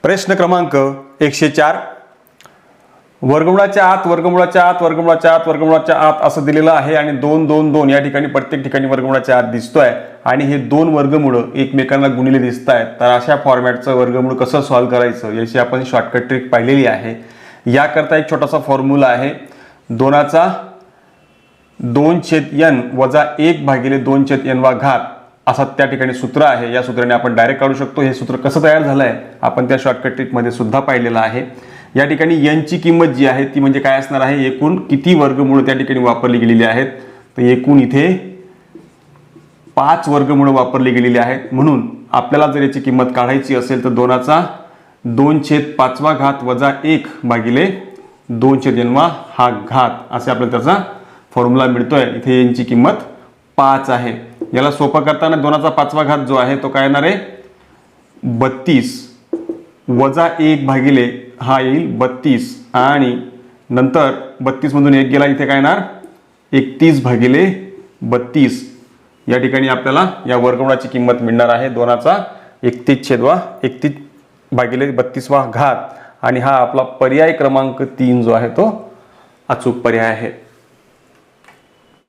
प्रश्न क्रमांक 104 वर्गमूळाच्या आत वर्गमूळाच्या आत वर्गमूळाच्या आत वर्गमूळाच्या आत असं दिलेलं आहे आणि 2 2 2 या ठिकाणी प्रत्येक ठिकाणी वर्गमूळाच्या आत दिसतोय आणि हे दोन वर्गमूळ एकमेकांना गुणिले दिसत आहेत. तर अशा फॉर्मॅटचं वर्गमूळ कसं सॉल्व्ह करायचं याची आपण शॉर्टकट ट्रिक पाहिलेली आहे. याकरता एक छोटासा फॉर्म्युला आहे 2/2n वजा 1/2n वा घात असा त्या ठिकाणी सूत्र आहे. या सूत्राने आपण डायरेक्ट काढू शकतो. हे सूत्र कसं तयार झालं आहे आपण त्या शॉर्टकट ट्रिकमध्ये सुद्धा पाहिलेलं आहे. या ठिकाणी n ची किंमत जी आहे ती म्हणजे काय असणार आहे, एकूण किती वर्गमूळ त्या ठिकाणी वापरली गेलेली आहेत. तर एकूण इथे 5 वर्गमूळ वापरली गेलेली आहेत. म्हणून आपल्याला जर याची किंमत काढायची असेल तर 2/2/5 घात वजा 1/2n हा घात असे आपल्याला त्याचा फॉर्म्युला मिळतोय. इथे n ची किंमत 5 आहे. याला सोपं करताना 2/5 घात जो आहे तो काय येणार आहे 32 वजा 1 हा येईल 32 आणि नंतर 32 मधून 1 गेला इथे काय येणार 31/32. या ठिकाणी आपल्याला या वर्गमूळाची किंमत मिळणार आहे 2/31/32 घात आणि हा आपला पर्याय क्रमांक 3 जो आहे तो अचूक पर्याय आहे.